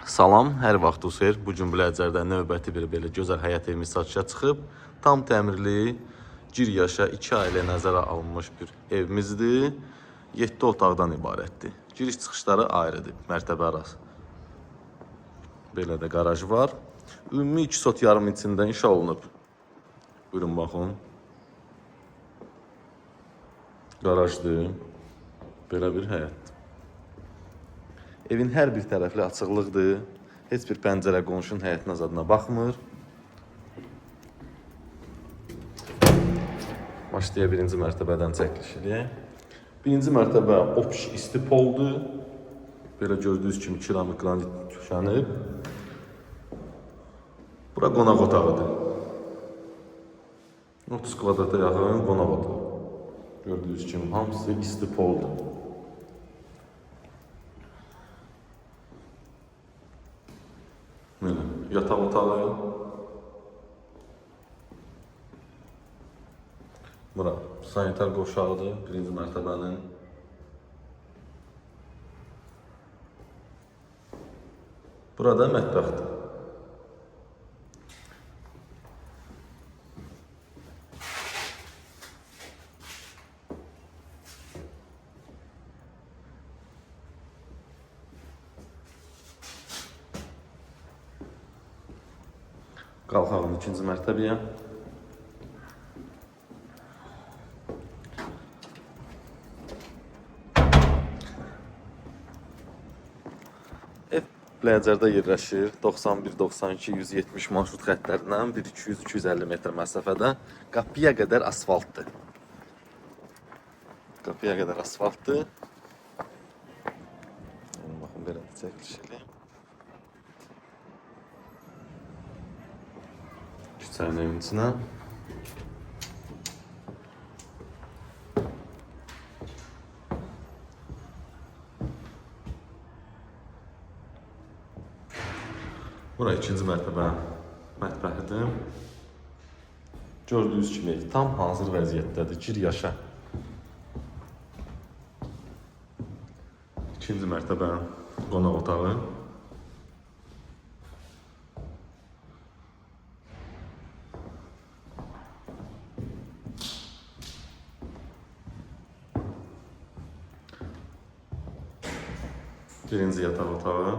Salam, hər vaxtınız xeyir. Bu gün Biləcərdə növbəti bir belə gözəl həyət evimiz satışa çıxıb. Tam təmirli, gir yaşa 2 ailə nəzərə alınmış bir evimizdir. 7 otaqdan ibarətdir. Giriş çıxışları ayrıdır, mərtəbə arası. Belə də qaraj var. Ümumi 2 sot yarım içində inşa olunub. Buyurun baxın. Qarajdır. Belə bir həyət. Evin hər bir tərəfli açıqlıqdır. Heç bir pəncərə qonşunun həyətinə zadına baxmır. Başlayaq birinci mərtəbədən çəkiliş edək. Birinci mərtəbə opiş isti poldur. Belə gördüyünüz kimi keramik qranit köşənib. Bura qonaq otağıdır. 30 kvadrata yaxın qonaq otağı. Gördüyünüz kimi hamısı isti poldur. Yataq otağı. Bura sanitar qoşağıdır birinci mərtəbənin. Burada mətbəxdir. Qalxağın ikinci mərtəbəyə. Ev Biləcərdə yerləşir. 91, 92, 170 marşrut xəttlərindən 200-250 metr məsafədə qapıya qədər asfaltdır. Qapıya qədər asfaltdır. Baxın, belə çəkiliş edeyim. Küçənin evin içinə. Bura ikinci mərtəbə mətbəxidir. Gördüyünüz kimi tam hazır vəziyyətdədir. Gir yaşa. İkinci mərtəbə qonaq otağı. Birinci yataq otağı.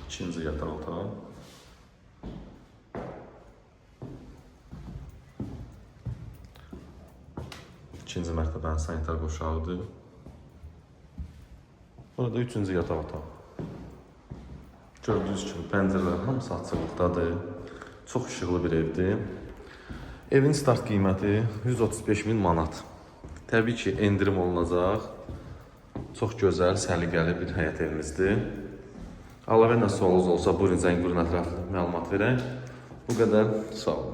İkinci yataq otağı. İkinci mərtəbənin sanitar qoşağıdır. Burada üçüncü yataq otağı. Gördüyünüz kimi pəncərələr hamısı açıqlıqdadır. Çox işıqlı bir evdir. Evin start qiyməti 135.000 manat. Təbii ki, endirim olunacaq. Çox gözəl, səliqəli bir həyət evimizdir. Əlavə nə sualınız olsa, buyurun zəng vurun, ətraflı məlumat verək. Bu qədər, sağ olun.